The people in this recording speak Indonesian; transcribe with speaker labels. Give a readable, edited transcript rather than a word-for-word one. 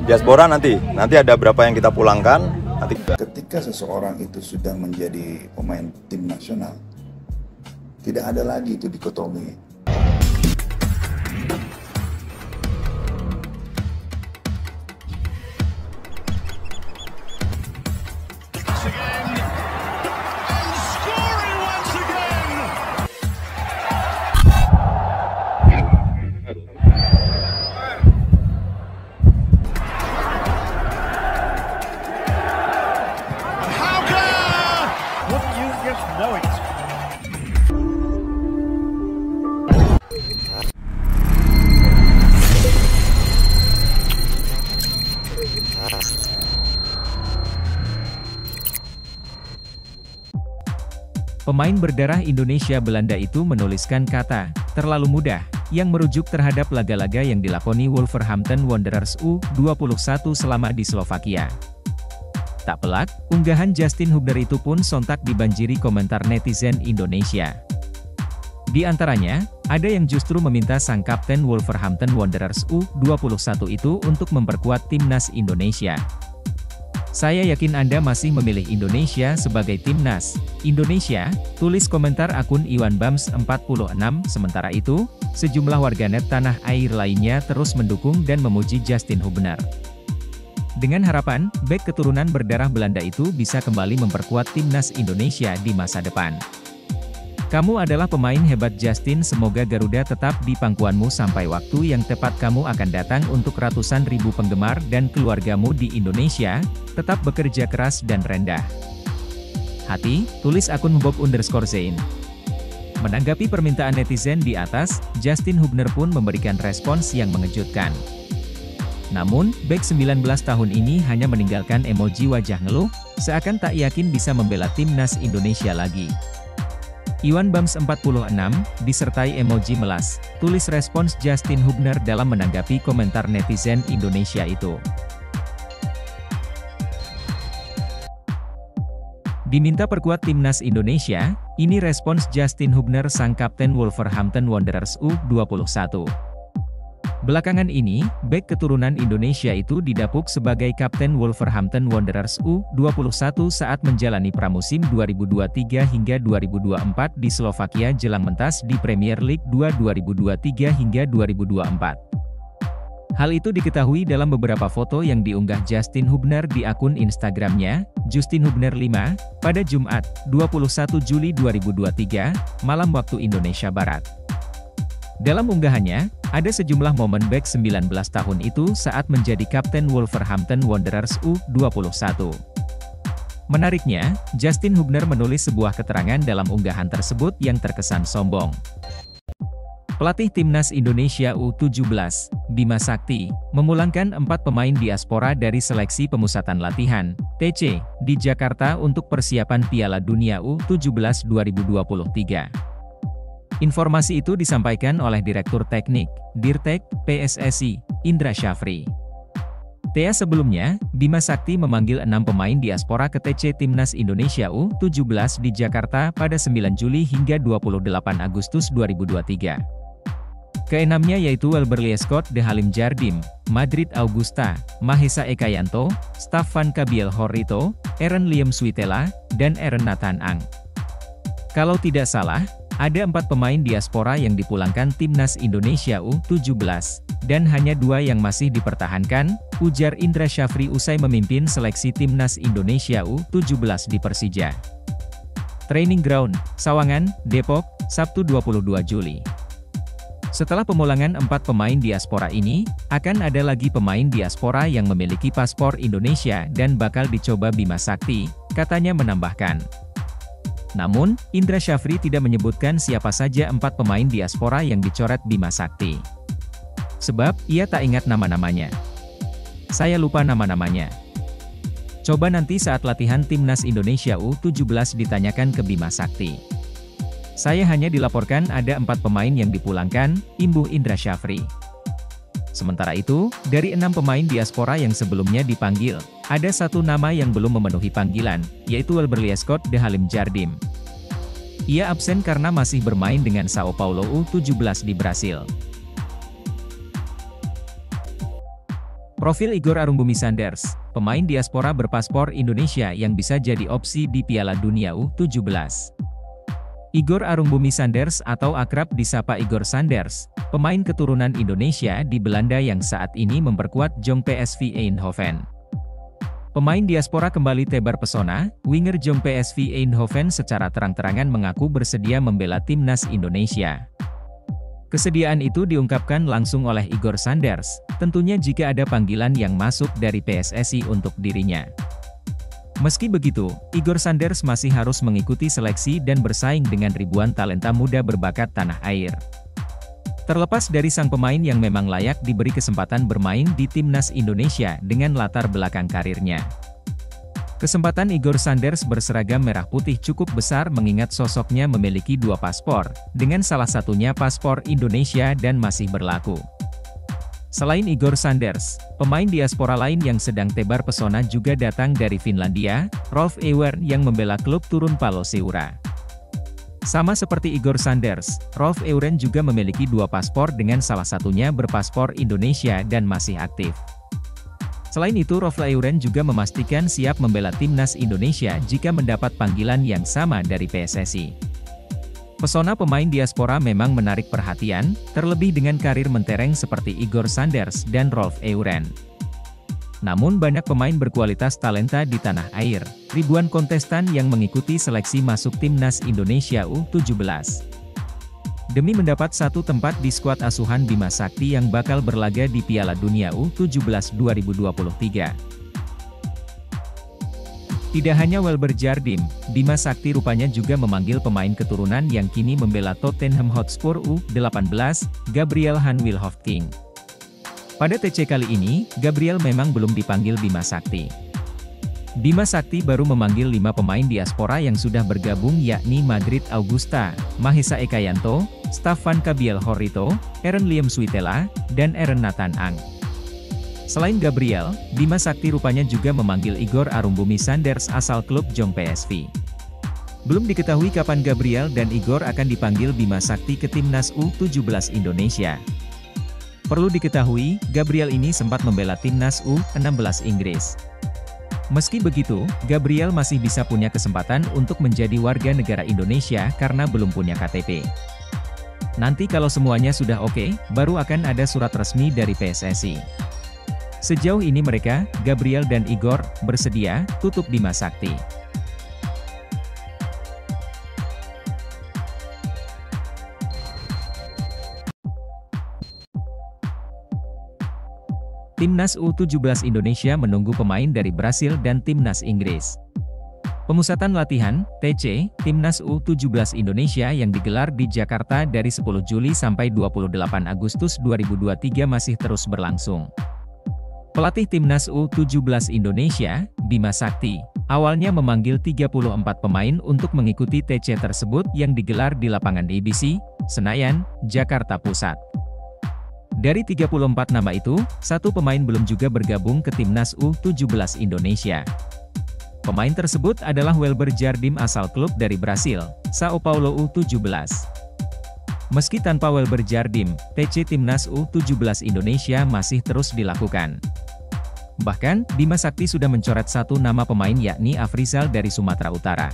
Speaker 1: Diaspora nanti ada berapa yang kita pulangkan. Nanti
Speaker 2: ketika seseorang itu sudah menjadi pemain tim nasional, tidak ada lagi itu dikotomi.
Speaker 3: Pemain berdarah Indonesia Belanda itu menuliskan kata, terlalu mudah, yang merujuk terhadap laga-laga yang dilakoni Wolverhampton Wanderers U21 selama di Slovakia. Tak pelak, unggahan Justin Hubner itu pun sontak dibanjiri komentar netizen Indonesia. Di antaranya, ada yang justru meminta sang kapten Wolverhampton Wanderers U21 itu untuk memperkuat timnas Indonesia. Saya yakin Anda masih memilih Indonesia sebagai timnas Indonesia, tulis komentar akun Iwan Bams 46. Sementara itu, sejumlah warganet tanah air lainnya terus mendukung dan memuji Justin Hubner. Dengan harapan, bek keturunan berdarah Belanda itu bisa kembali memperkuat timnas Indonesia di masa depan. Kamu adalah pemain hebat Justin, semoga Garuda tetap di pangkuanmu sampai waktu yang tepat kamu akan datang untuk ratusan ribu penggemar dan keluargamu di Indonesia, tetap bekerja keras dan rendah hati, tulis akun Bob_Zain. Menanggapi permintaan netizen di atas, Justin Hubner pun memberikan respons yang mengejutkan. Namun, bek 19 tahun ini hanya meninggalkan emoji wajah ngeluh, seakan tak yakin bisa membela timnas Indonesia lagi. Iwan Bams 46, disertai emoji melas, tulis respons Justin Hubner dalam menanggapi komentar netizen Indonesia itu. Diminta perkuat timnas Indonesia, ini respons Justin Hubner sang kapten Wolverhampton Wanderers U21. Belakangan ini, bek keturunan Indonesia itu didapuk sebagai kapten Wolverhampton Wanderers U21 saat menjalani pramusim 2023 hingga 2024 di Slovakia jelang mentas di Premier League 2 2023 hingga 2024. Hal itu diketahui dalam beberapa foto yang diunggah Justin Hubner di akun Instagramnya, Justin Hubner 5, pada Jumat, 21 Juli 2023, malam waktu Indonesia Barat. Dalam unggahannya, ada sejumlah momen bek 19 tahun itu saat menjadi kapten Wolverhampton Wanderers U21. Menariknya, Justin Hubner menulis sebuah keterangan dalam unggahan tersebut yang terkesan sombong. Pelatih Timnas Indonesia U17, Bima Sakti, memulangkan 4 pemain diaspora dari seleksi pemusatan latihan, TC, di Jakarta untuk persiapan Piala Dunia U17 2023. Informasi itu disampaikan oleh Direktur Teknik, Dirtek, PSSI, Indra Syafri. Sebelumnya, Bima Sakti memanggil 6 pemain diaspora ke TC Timnas Indonesia U17 di Jakarta pada 9 Juli hingga 28 Agustus 2023. Keenamnya yaitu Welberly Scott De Halim Jardim, Madrid Augusta, Mahesa Ekayanto, Staffan Kabiel Horrito, Aaron Liam Switela, dan Aaron Nathan Ang. Kalau tidak salah, ada 4 pemain diaspora yang dipulangkan Timnas Indonesia U17, dan hanya 2 yang masih dipertahankan, ujar Indra Syafri usai memimpin seleksi Timnas Indonesia U17 di Persija Training Ground, Sawangan, Depok, Sabtu 22 Juli. Setelah pemulangan 4 pemain diaspora ini, akan ada lagi pemain diaspora yang memiliki paspor Indonesia dan bakal dicoba Bima Sakti, katanya menambahkan. Namun, Indra Syafri tidak menyebutkan siapa saja 4 pemain diaspora yang dicoret Bima Sakti. Sebab, ia tak ingat nama-namanya. Saya lupa nama-namanya. Coba nanti saat latihan Timnas Indonesia U17 ditanyakan ke Bima Sakti. Saya hanya dilaporkan ada 4 pemain yang dipulangkan, imbuh Indra Syafri. Sementara itu, dari 6 pemain diaspora yang sebelumnya dipanggil, ada 1 nama yang belum memenuhi panggilan, yaitu Welberly Scott De Halim Jardim. Ia absen karena masih bermain dengan Sao Paulo U17 di Brasil. Profil Igor Arumbumi Sanders, pemain diaspora berpaspor Indonesia yang bisa jadi opsi di Piala Dunia U17. Igor Arumbumi Sanders atau akrab disapa Igor Sanders, pemain keturunan Indonesia di Belanda yang saat ini memperkuat Jong PSV Eindhoven. Pemain diaspora kembali tebar pesona, winger Jong PSV Eindhoven secara terang-terangan mengaku bersedia membela timnas Indonesia. Kesediaan itu diungkapkan langsung oleh Igor Sanders, tentunya jika ada panggilan yang masuk dari PSSI untuk dirinya. Meski begitu, Igor Sanders masih harus mengikuti seleksi dan bersaing dengan ribuan talenta muda berbakat tanah air. Terlepas dari sang pemain yang memang layak diberi kesempatan bermain di timnas Indonesia dengan latar belakang karirnya. Kesempatan Igor Sanders berseragam merah putih cukup besar mengingat sosoknya memiliki 2 paspor, dengan salah satunya paspor Indonesia dan masih berlaku. Selain Igor Sanders, pemain diaspora lain yang sedang tebar pesona juga datang dari Finlandia, Rolf Euren yang membela klub turun Palloseura. Sama seperti Igor Sanders, Rolf Euren juga memiliki 2 paspor dengan salah satunya berpaspor Indonesia dan masih aktif. Selain itu, Rolf Euren juga memastikan siap membela timnas Indonesia jika mendapat panggilan yang sama dari PSSI. Pesona pemain diaspora memang menarik perhatian, terlebih dengan karir mentereng seperti Igor Sanders dan Rolf Euren. Namun banyak pemain berkualitas talenta di tanah air, ribuan kontestan yang mengikuti seleksi masuk timnas Indonesia U17. Demi mendapat satu tempat di skuad asuhan Bima Sakti yang bakal berlaga di Piala Dunia U17 2023. Tidak hanya Welber Jardim, Bima Sakti rupanya juga memanggil pemain keturunan yang kini membela Tottenham Hotspur U18, Gabriel Han Wilhoftking. Pada TC kali ini, Gabriel memang belum dipanggil Bima Sakti. Bima Sakti baru memanggil 5 pemain diaspora yang sudah bergabung yakni Madrid Augusta, Mahesa Ekayanto, Staffan Kabiel Horrito, Eren Liam Suitela, dan Eren Nathan Ang. Selain Gabriel, Bima Sakti rupanya juga memanggil Igor Arumbumi Sanders asal klub Jong PSV. Belum diketahui kapan Gabriel dan Igor akan dipanggil Bima Sakti ke timnas U17 Indonesia. Perlu diketahui, Gabriel ini sempat membela timnas U16 Inggris. Meski begitu, Gabriel masih bisa punya kesempatan untuk menjadi warga negara Indonesia karena belum punya KTP. Nanti kalau semuanya sudah oke, baru akan ada surat resmi dari PSSI. Sejauh ini mereka, Gabriel dan Igor, bersedia tutup Bima Sakti. Timnas U17 Indonesia menunggu pemain dari Brasil dan Timnas Inggris. Pemusatan latihan, TC, Timnas U17 Indonesia yang digelar di Jakarta dari 10 Juli sampai 28 Agustus 2023 masih terus berlangsung. Pelatih Timnas U17 Indonesia, Bima Sakti, awalnya memanggil 34 pemain untuk mengikuti TC tersebut yang digelar di lapangan IBC, Senayan, Jakarta Pusat. Dari 34 nama itu, 1 pemain belum juga bergabung ke Timnas U17 Indonesia. Pemain tersebut adalah Welber Jardim asal klub dari Brasil, Sao Paulo U17. Meski tanpa Welber Jardim, TC Timnas U17 Indonesia masih terus dilakukan. Bahkan, Bima Sakti sudah mencoret 1 nama pemain yakni Afrizal dari Sumatera Utara.